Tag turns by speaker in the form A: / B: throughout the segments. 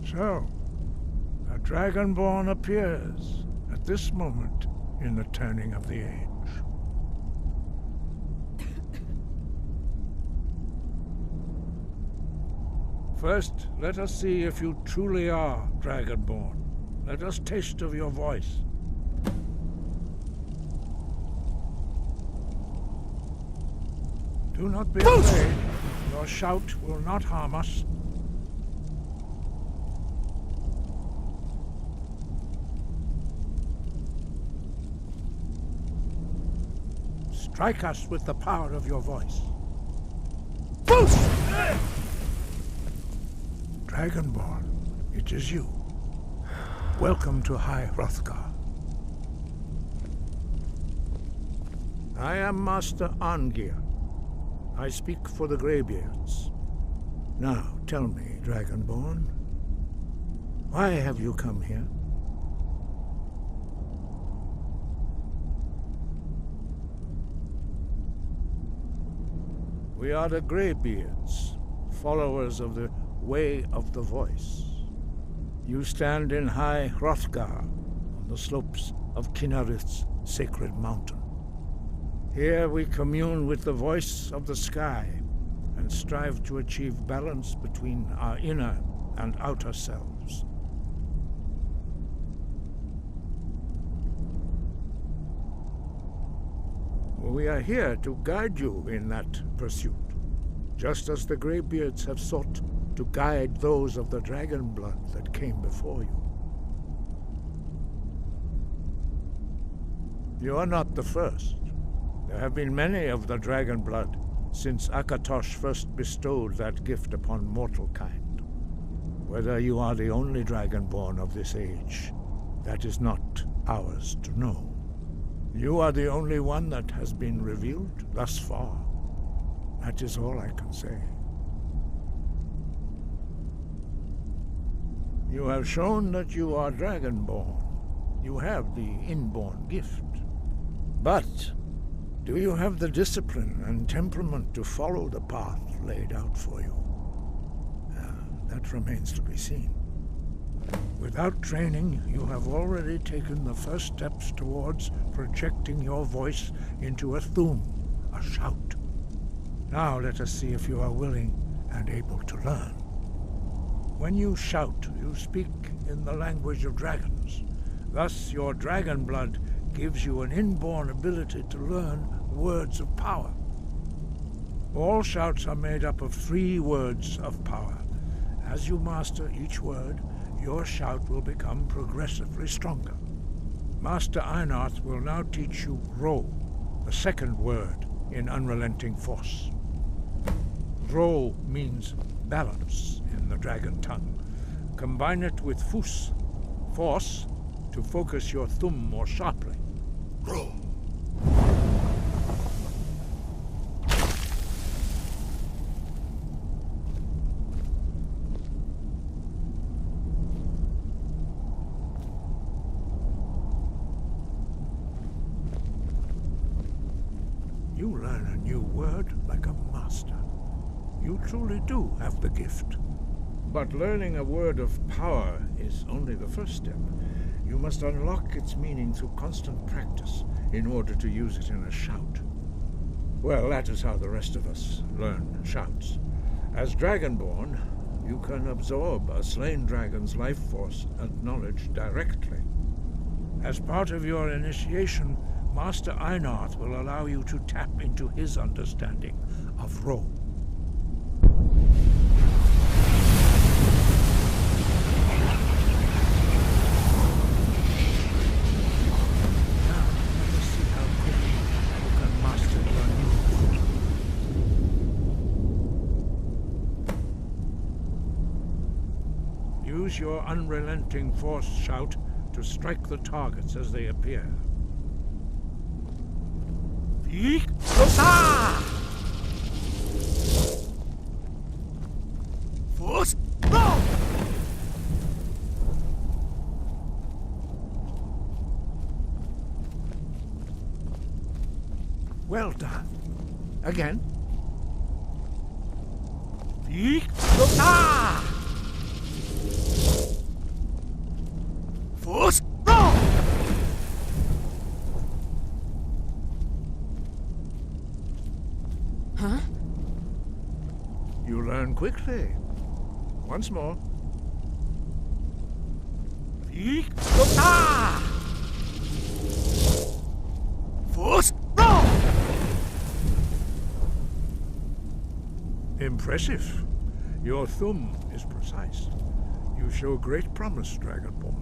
A: So, a Dragonborn appears at this moment in the turning of the age. First, let us see if you truly are Dragonborn. Let us taste of your voice. Do not be afraid. Your shout will not harm us. Strike us with the power of your voice. Dragonborn, it is you. Welcome to High Hrothgar. I am Master Arngeir. I speak for the Greybeards. Now, tell me, Dragonborn, why have you come here? We are the Greybeards, followers of the Way of the Voice. You stand in High Hrothgar, on the slopes of Kinarith's sacred mountain. Here we commune with the voice of the sky and strive to achieve balance between our inner and outer selves. We are here to guide you in that pursuit, just as the Greybeards have sought to guide those of the dragon blood that came before you. You are not the first. There have been many of the dragon blood since Akatosh first bestowed that gift upon mortal kind. Whether you are the only dragonborn of this age, that is not ours to know. You are the only one that has been revealed thus far. That is all I can say. You have shown that you are Dragonborn. You have the inborn gift. But do you have the discipline and temperament to follow the path laid out for you? That remains to be seen. Without training, you have already taken the first steps towards projecting your voice into a thum, a shout. Now let us see if you are willing and able to learn. When you shout, you speak in the language of dragons. Thus, your dragon blood gives you an inborn ability to learn words of power. All shouts are made up of 3 words of power. As you master each word, your shout will become progressively stronger. Master Einarth will now teach you Ro, the second word in Unrelenting Force. Ro means balance in the dragon tongue. Combine it with Fus, force, to focus your thumb more sharply. Ro. You learn a new word like a master. You truly do have the gift. But learning a word of power is only the first step. You must unlock its meaning through constant practice in order to use it in a shout. Well, that is how the rest of us learn shouts. As Dragonborn, you can absorb a slain dragon's life force and knowledge directly. As part of your initiation, Master Einarth will allow you to tap into his understanding of Ro. Now, let us see how quickly you can master your new word. Use your unrelenting force shout to strike the targets as they appear. Force, go! Well done. Again.
B: First round!
C: Huh?
A: You learn quickly. Once more.
B: First round!
A: Impressive. Your thumb is precise. You show great promise, Dragonborn.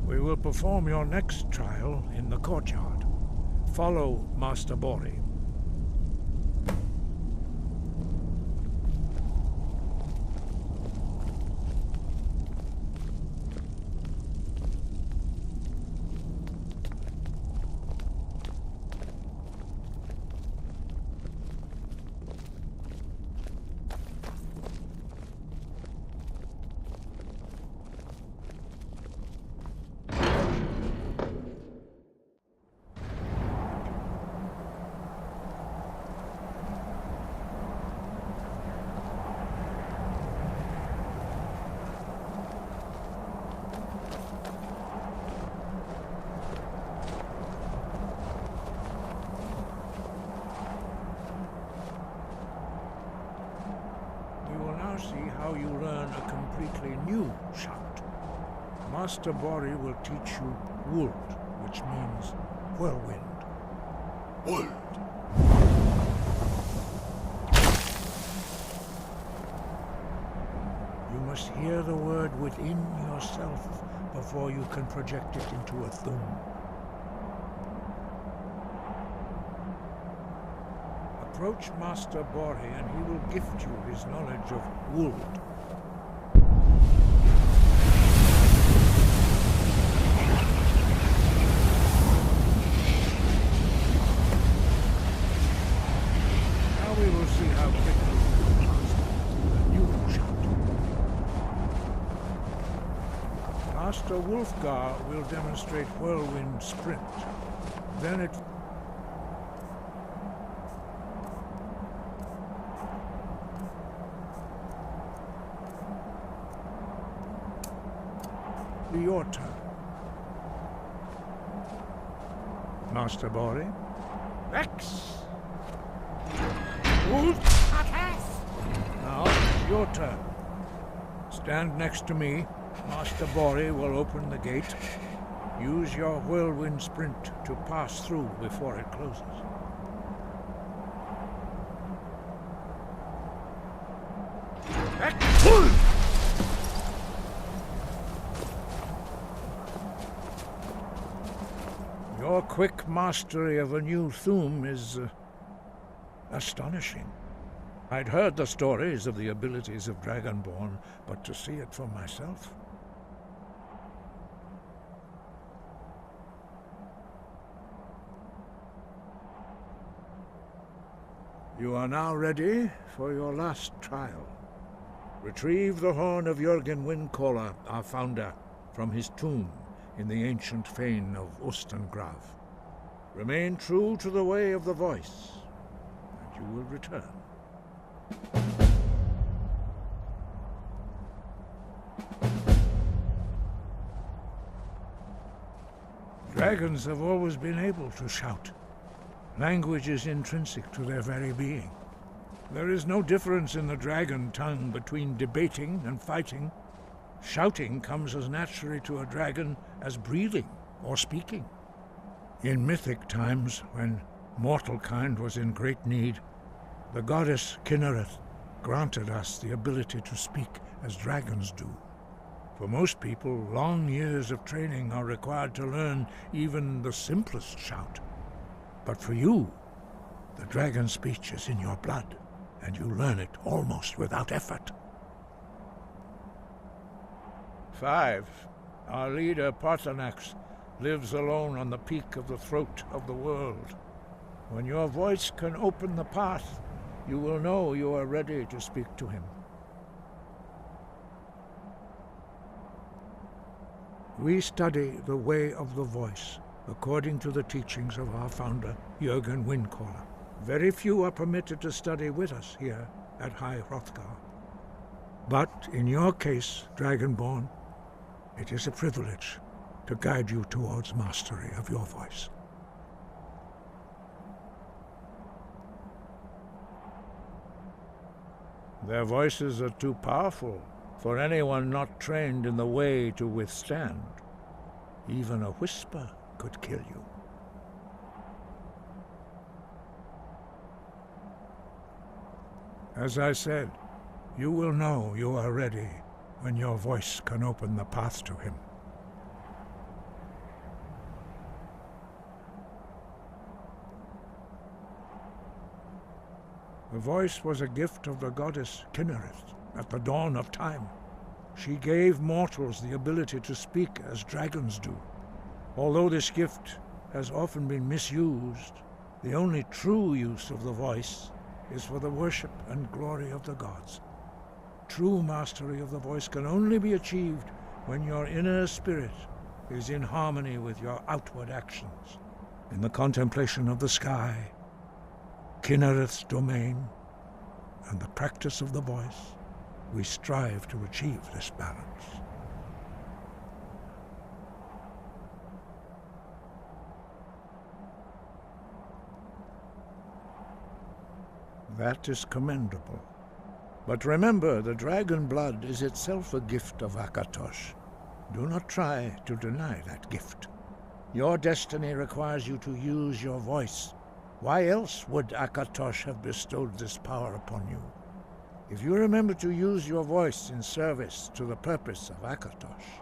A: We will perform your next trial in the courtyard. Follow Master Bori. See how you learn a completely new shout. Master Bori will teach you Wold, which means whirlwind.
B: Wold!
A: You must hear the word within yourself before you can project it into a thum. Approach Master Bori and he will gift you his knowledge of Wold. Now we will see how quickly you can master the new shout. Master Wolfgar will demonstrate Whirlwind Sprint. Then it your turn. Master Bori.
B: Rex!
A: Wolf!
B: Attack!
A: Now it's your turn. Stand next to me. Master Bori will open the gate. Use your whirlwind sprint to pass through before it closes.
B: Rex!
A: Your quick mastery of a new thum is astonishing. I'd heard the stories of the abilities of Dragonborn, but to see it for myself... You are now ready for your last trial. Retrieve the horn of Jürgen Windcaller, our founder, from his tomb in the ancient fane of Ustengrav. Remain true to the way of the voice, and you will return. Dragons have always been able to shout. Language is intrinsic to their very being. There is no difference in the dragon tongue between debating and fighting. Shouting comes as naturally to a dragon as breathing or speaking. In mythic times, when mortal kind was in great need, the goddess Kinnereth granted us the ability to speak as dragons do. For most people, long years of training are required to learn even the simplest shout. But for you, the dragon speech is in your blood, and you learn it almost without effort. 5. Our leader, Parthenax, lives alone on the peak of the throat of the world. When your voice can open the path, you will know you are ready to speak to him. We study the way of the voice, according to the teachings of our founder, Jürgen Windcaller. Very few are permitted to study with us here at High Hrothgar. But in your case, Dragonborn, it is a privilege to guide you towards mastery of your voice. Their voices are too powerful for anyone not trained in the way to withstand. Even a whisper could kill you. As I said, you will know you are ready when your voice can open the path to him. The voice was a gift of the goddess Kinnereth at the dawn of time. She gave mortals the ability to speak as dragons do. Although this gift has often been misused, the only true use of the voice is for the worship and glory of the gods. True mastery of the voice can only be achieved when your inner spirit is in harmony with your outward actions. In the contemplation of the sky, Kinnereth's domain, and the practice of the voice, we strive to achieve this balance. That is commendable. But remember, the dragon blood is itself a gift of Akatosh. Do not try to deny that gift. Your destiny requires you to use your voice. Why else would Akatosh have bestowed this power upon you? If you remember to use your voice in service to the purpose of Akatosh,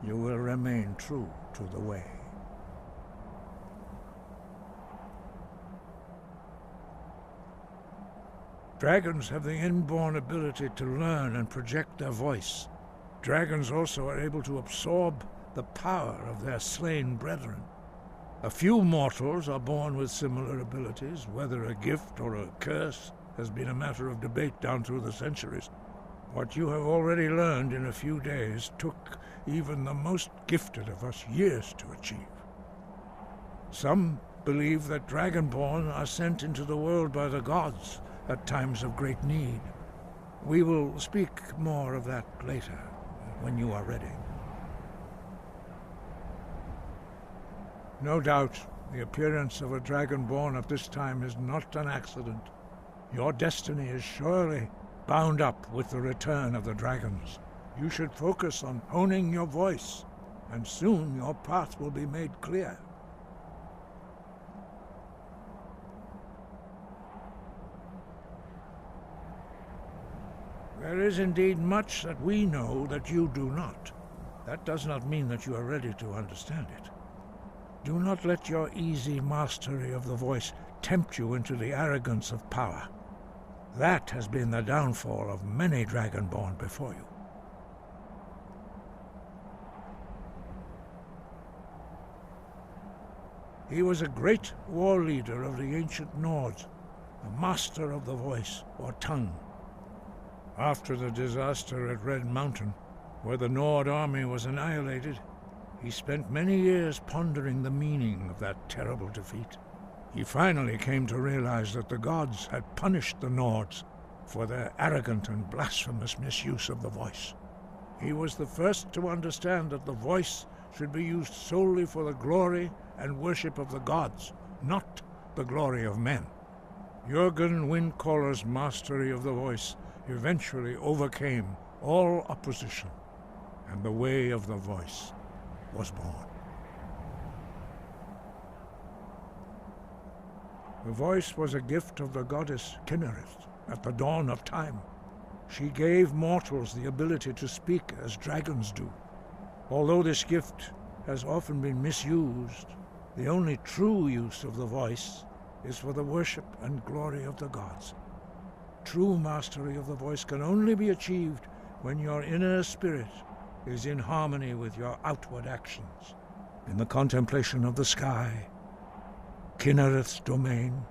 A: you will remain true to the way. Dragons have the inborn ability to learn and project their voice. Dragons also are able to absorb the power of their slain brethren. A few mortals are born with similar abilities. Whether a gift or a curse has been a matter of debate down through the centuries. What you have already learned in a few days took even the most gifted of us years to achieve. Some believe that Dragonborn are sent into the world by the gods at times of great need. We will speak more of that later, when you are ready. No doubt, the appearance of a Dragonborn at this time is not an accident. Your destiny is surely bound up with the return of the dragons. You should focus on honing your voice, and soon your path will be made clear. There is indeed much that we know that you do not. That does not mean that you are ready to understand it. Do not let your easy mastery of the voice tempt you into the arrogance of power. That has been the downfall of many Dragonborn before you. He was a great war leader of the ancient Nords, a master of the voice, or tongue. After the disaster at Red Mountain, where the Nord army was annihilated, he spent many years pondering the meaning of that terrible defeat. He finally came to realize that the gods had punished the Nords for their arrogant and blasphemous misuse of the voice. He was the first to understand that the voice should be used solely for the glory and worship of the gods, not the glory of men. Jürgen Windcaller's mastery of the voice eventually overcame all opposition, and the way of the voice was born. The voice was a gift of the goddess Kinnereth at the dawn of time. She gave mortals the ability to speak as dragons do. Although this gift has often been misused, the only true use of the voice is for the worship and glory of the gods. True mastery of the voice can only be achieved when your inner spirit is in harmony with your outward actions. In the contemplation of the sky, Kinnereth's domain,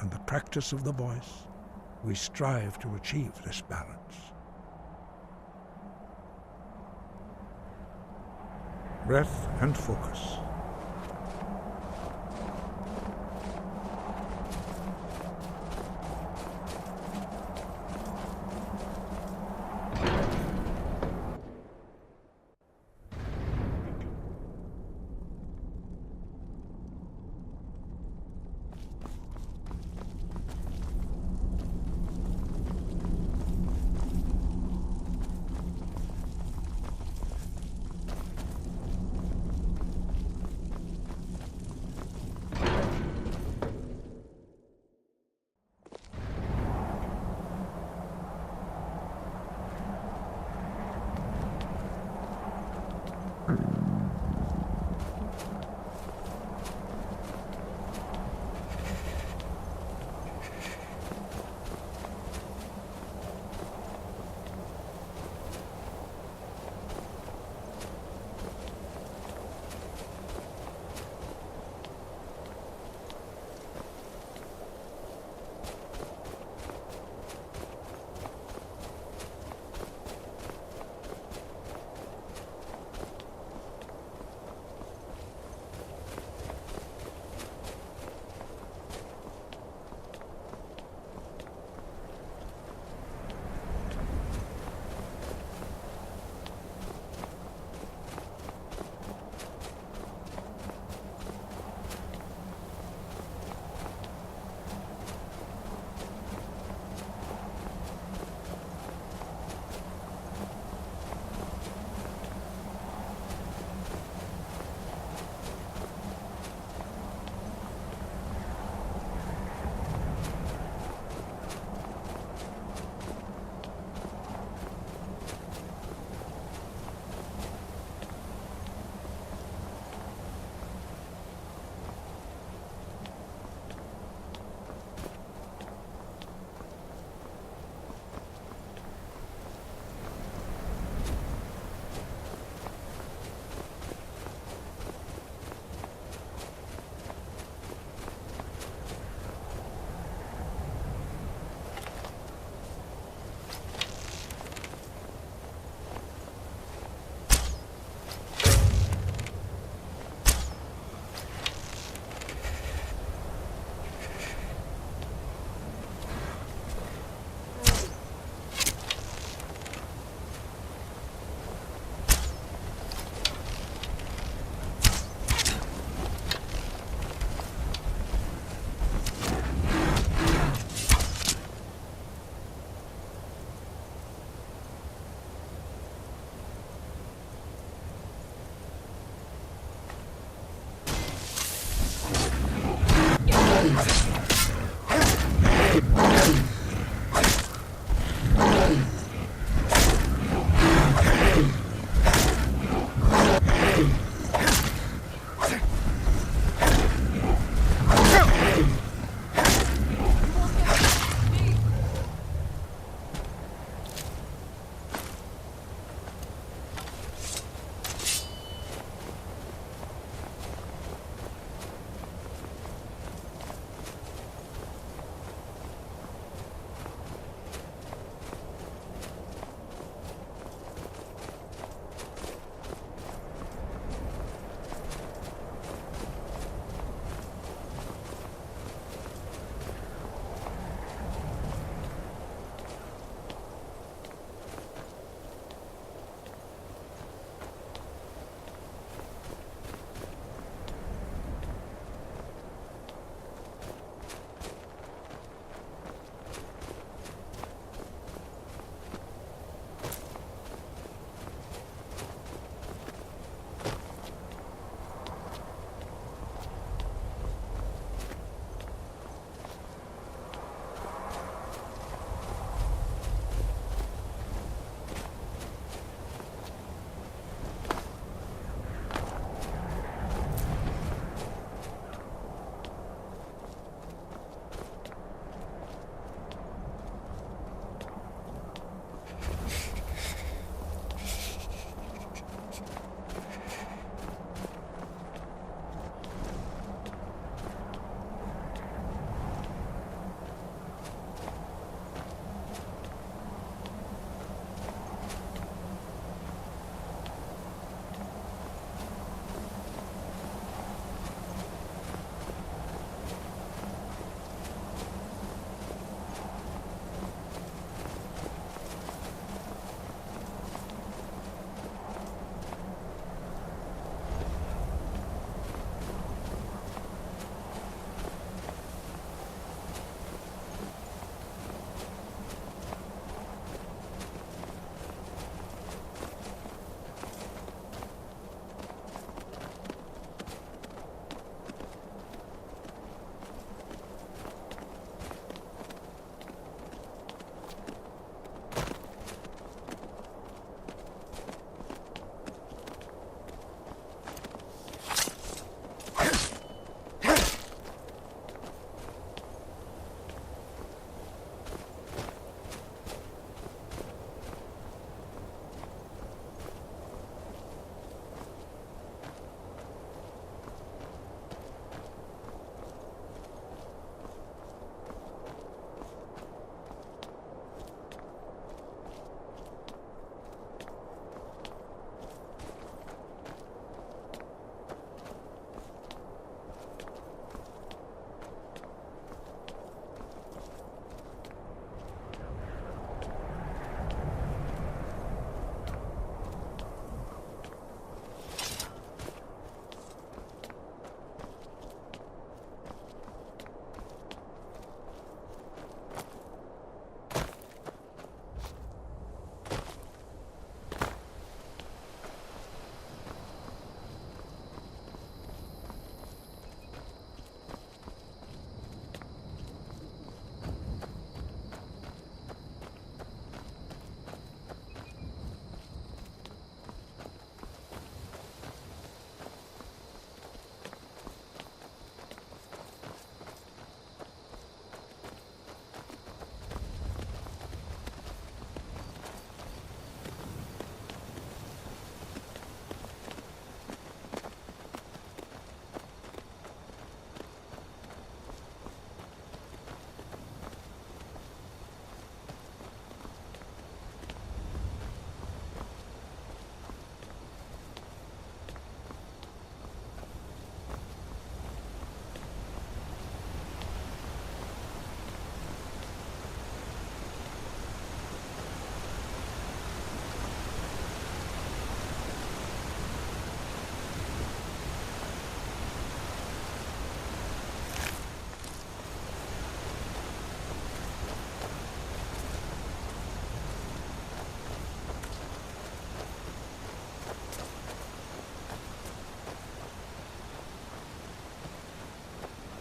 A: and the practice of the voice, we strive to achieve this balance. Breath and focus.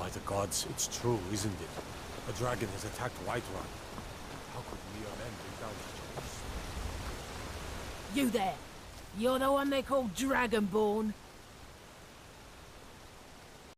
C: By the gods, it's true, isn't it? A dragon has attacked Whiterun. How could mere men without choice?
D: You there! You're the one they call Dragonborn?